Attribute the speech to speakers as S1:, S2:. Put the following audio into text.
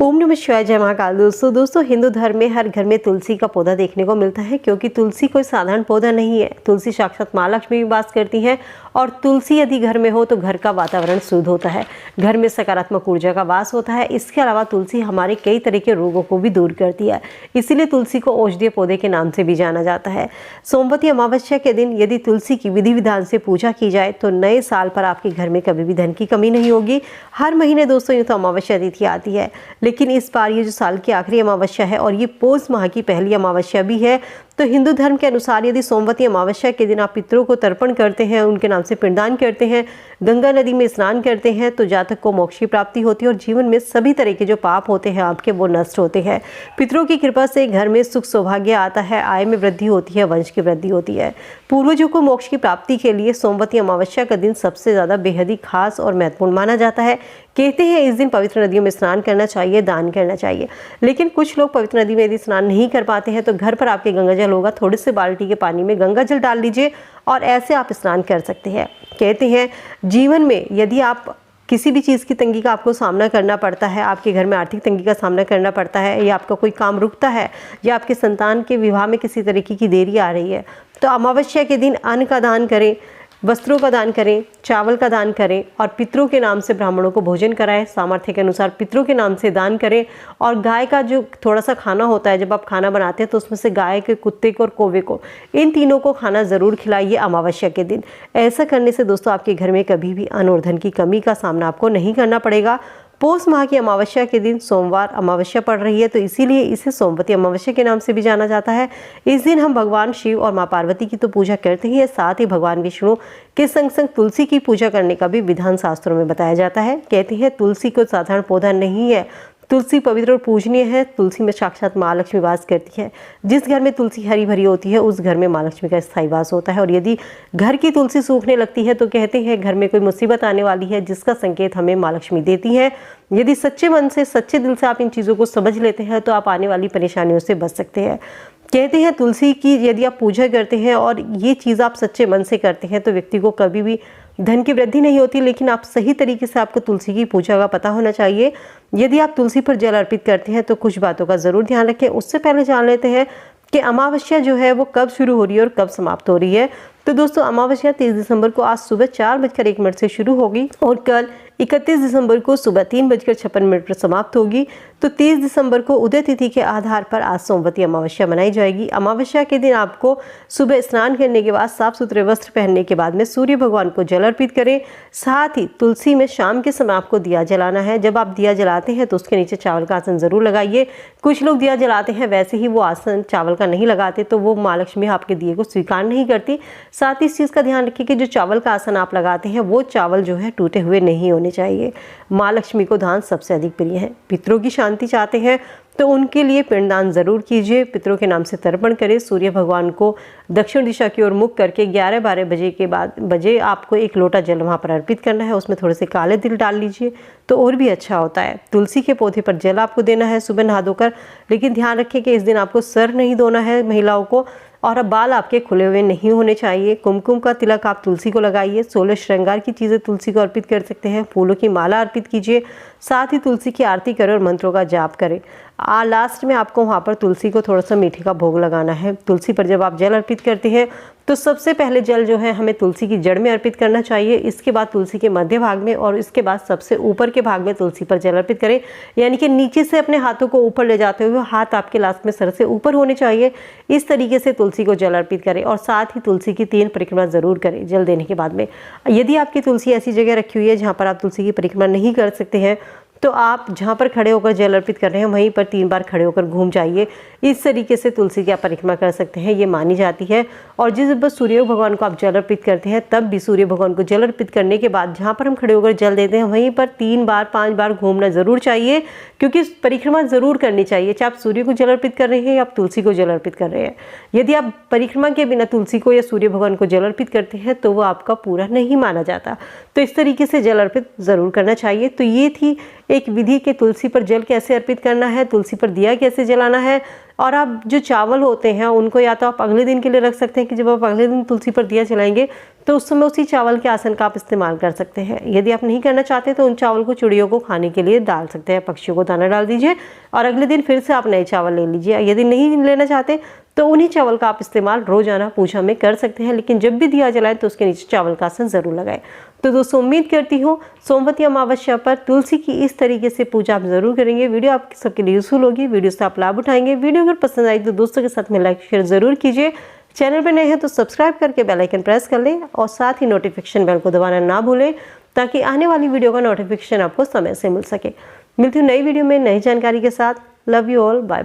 S1: ओम नमः शिवाय, जय महाकाल। दोस्तों हिंदू धर्म में हर घर में तुलसी का पौधा देखने को मिलता है, क्योंकि तुलसी कोई साधारण पौधा नहीं है। तुलसी साक्षात माँ लक्ष्मी भी वास करती है और तुलसी यदि घर में हो तो घर का वातावरण शुद्ध होता है, घर में सकारात्मक ऊर्जा का वास होता है। इसके अलावा तुलसी हमारे कई तरह के रोगों को भी दूर करती है, इसीलिए तुलसी को औषधीय पौधे के नाम से भी जाना जाता है। सोमवती अमावस्या के दिन यदि तुलसी की विधि विधान से पूजा की जाए तो नए साल पर आपके घर में कभी भी धन की कमी नहीं होगी। हर महीने दोस्तों यूँ तो अमावस्या तिथि आती है, लेकिन इस बार ये जो साल की आखिरी अमावस्या है और ये पौष माह की पहली अमावस्या भी है, तो हिंदू धर्म के अनुसार यदि सोमवती अमावस्या के दिन आप पितरों को तर्पण करते हैं, उनके नाम से पिंडदान करते हैं, गंगा नदी में स्नान करते हैं, तो जातक को मोक्ष की प्राप्ति होती है और जीवन में सभी तरह के जो पाप होते हैं आपके वो नष्ट होते हैं। पितरों की कृपा से घर में सुख सौभाग्य आता है, आय में वृद्धि होती है, वंश की वृद्धि होती है। पूर्वजों को मोक्ष की प्राप्ति के लिए सोमवती अमावस्या का दिन सबसे ज़्यादा बेहद ही खास और महत्वपूर्ण माना जाता है। कहते हैं इस दिन पवित्र नदियों में स्नान करना चाहिए, दान करना चाहिए। लेकिन कुछ लोग पवित्र नदी में यदि स्नान नहीं कर पाते हैं तो घर पर आपके गंगा जल होगा, थोड़े से बाल्टी के पानी में गंगा जल डाल लीजिए और ऐसे आप स्नान कर सकते हैं। कहते हैं जीवन में यदि आप किसी भी चीज़ की तंगी का आपको सामना करना पड़ता है, आपके घर में आर्थिक तंगी का सामना करना पड़ता है, या आपका कोई काम रुकता है, या आपके संतान के विवाह में किसी तरीके की देरी आ रही है, तो अमावस्या के दिन अन्न का दान करें, वस्त्रों का दान करें, चावल का दान करें और पितरों के नाम से ब्राह्मणों को भोजन कराएं। सामर्थ्य के अनुसार पितरों के नाम से दान करें और गाय का जो थोड़ा सा खाना होता है, जब आप खाना बनाते हैं तो उसमें से गाय के, कुत्ते को और कौवे को, इन तीनों को खाना ज़रूर खिलाइए अमावस्या के दिन। ऐसा करने से दोस्तों आपके घर में कभी भी अन्न और धन की कमी का सामना आपको नहीं करना पड़ेगा। पौष माह की अमावस्या के दिन सोमवार अमावस्या पड़ रही है, तो इसीलिए इसे सोमवती अमावस्या के नाम से भी जाना जाता है। इस दिन हम भगवान शिव और माँ पार्वती की तो पूजा करते ही है, साथ ही भगवान विष्णु के संग संग तुलसी की पूजा करने का भी विधान शास्त्रों में बताया जाता है। कहते हैं तुलसी कोई साधारण पौधा नहीं है, तुलसी पवित्र और पूजनीय है। तुलसी में साक्षात माँ लक्ष्मी वास करती है। जिस घर में तुलसी हरी भरी होती है उस घर में माँ लक्ष्मी का स्थायी वास होता है। और यदि घर की तुलसी सूखने लगती है तो कहते हैं घर में कोई मुसीबत आने वाली है, जिसका संकेत हमें माँ लक्ष्मी देती है। यदि सच्चे मन से, सच्चे दिल से आप इन चीज़ों को समझ लेते हैं तो आप आने वाली परेशानियों से बच सकते हैं। कहते हैं तुलसी की यदि आप पूजा करते हैं और ये चीज़ आप सच्चे मन से करते हैं तो व्यक्ति को कभी भी धन की वृद्धि नहीं होती। लेकिन आप सही तरीके से, आपको तुलसी की पूजा का पता होना चाहिए। यदि आप तुलसी पर जल अर्पित करते हैं तो कुछ बातों का ज़रूर ध्यान रखें। उससे पहले जान लेते हैं कि अमावस्या जो है वो कब शुरू हो रही है और कब समाप्त हो रही है। तो दोस्तों अमावस्या 30 दिसंबर को आज सुबह 4:01 से शुरू होगी और कल 31 दिसंबर को सुबह 3:56 पर समाप्त होगी। तो 30 दिसंबर को उदय तिथि के आधार पर आज सोमवती अमावस्या मनाई जाएगी। अमावस्या के दिन आपको सुबह स्नान करने के बाद साफ सुथरे वस्त्र पहनने के बाद में सूर्य भगवान को जल अर्पित करें। साथ ही तुलसी में शाम के समय आपको दिया जलाना है। जब आप दिया जलाते हैं तो उसके नीचे चावल का आसन जरूर लगाइए। कुछ लोग दिया जलाते हैं वैसे ही वो आसन चावल का नहीं लगाते, तो वो माँ लक्ष्मी आपके दिए को स्वीकार नहीं करती। साथ ही इस चीज़ का ध्यान रखिए कि जो चावल का आसन आप लगाते हैं वो चावल जो है टूटे हुए नहीं होने चाहिए। माँ लक्ष्मी को दान सबसे अधिक प्रिय है। पितरों की शांति चाहते हैं तो उनके लिए पिंडदान जरूर कीजिए। पितरों के नाम से तर्पण करें। सूर्य भगवान को दक्षिण दिशा की ओर मुख करके 11-12 बजे के बजे आपको 1 लोटा जल वहाँ पर अर्पित करना है। उसमें थोड़े से काले तिल डाल लीजिए तो और भी अच्छा होता है। तुलसी के पौधे पर जल आपको देना है सुबह नहा धोकर, लेकिन ध्यान रखें कि इस दिन आपको सर नहीं धोना है महिलाओं को, और अब बाल आपके खुले हुए नहीं होने चाहिए। कुमकुम का तिलक आप तुलसी को लगाइए। 16 श्रृंगार की चीज़ें तुलसी को अर्पित कर सकते हैं। फूलों की माला अर्पित कीजिए। साथ ही तुलसी की आरती करें और मंत्रों का जाप करें। लास्ट में आपको वहाँ पर तुलसी को थोड़ा सा मीठे का भोग लगाना है। तुलसी पर जब आप जल अर्पित करते हैं तो सबसे पहले जल जो है हमें तुलसी की जड़ में अर्पित करना चाहिए। इसके बाद तुलसी के मध्य भाग में और इसके बाद सबसे ऊपर के भाग में तुलसी पर जल अर्पित करें। यानी कि नीचे से अपने हाथों को ऊपर ले जाते हुए हाथ आपके लास्ट में सर से ऊपर होने चाहिए। इस तरीके से तुलसी को जल अर्पित करें और साथ ही तुलसी की 3 परिक्रमा जरूर करें जल देने के बाद में। यदि आपकी तुलसी ऐसी जगह रखी हुई है जहाँ पर आप तुलसी की परिक्रमा नहीं कर सकते हैं तो आप जहाँ पर खड़े होकर जल अर्पित कर रहे हैं वहीं पर 3 बार खड़े होकर घूम जाइए। इस तरीके से तुलसी की आप परिक्रमा कर सकते हैं, ये मानी जाती है। और जिस बस सूर्य भगवान को आप जल अर्पित करते हैं तब भी सूर्य भगवान को जल अर्पित करने के बाद जहाँ पर हम खड़े होकर जल देते हैं वहीं पर 3 बार 5 बार घूमना ज़रूर चाहिए, क्योंकि परिक्रमा ज़रूर करनी चाहिए। चाहे आप सूर्य को जल अर्पित कर रहे हैं या आप तुलसी को जल अर्पित कर रहे हैं। यदि आप परिक्रमा के बिना तुलसी को या सूर्य भगवान को जल अर्पित करते हैं तो वो आपका पूरा नहीं माना जाता। तो इस तरीके से जल अर्पित ज़रूर करना चाहिए। तो ये थी एक विधि के तुलसी पर जल कैसे अर्पित करना है, तुलसी पर दिया कैसे जलाना है। और आप जो चावल होते हैं उनको या तो आप अगले दिन के लिए रख सकते हैं कि जब आप अगले दिन तुलसी पर दिया जलाएंगे तो उस समय उसी चावल के आसन का आप इस्तेमाल कर सकते हैं। यदि आप नहीं करना चाहते तो उन चावल को चिड़ियों को खाने के लिए डाल सकते हैं, पक्षियों को दाना डाल दीजिए और अगले दिन फिर से आप नए चावल ले लीजिए। यदि नहीं लेना चाहते तो उन्हीं चावल का आप इस्तेमाल रोजाना पूजा में कर सकते हैं, लेकिन जब भी दिया जलाए तो उसके नीचे चावल का आसन जरूर लगाए। तो दोस्तों उम्मीद करती हूँ सोमवती अमावस्या पर तुलसी की इस तरीके से पूजा आप जरूर करेंगे। वीडियो आप सबके लिए यूजफुल होगी, वीडियो से आप लाभ उठाएंगे। वीडियो अगर पसंद आई तो दोस्तों के साथ में लाइक शेयर जरूर कीजिए। चैनल पर नए हैं तो सब्सक्राइब करके बेल आइकन प्रेस कर लें और साथ ही नोटिफिकेशन बेल को दबाना ना भूलें, ताकि आने वाली वीडियो का नोटिफिकेशन आपको समय से मिल सके। मिलती हूँ नई वीडियो में नई जानकारी के साथ। Love you all, bye bye.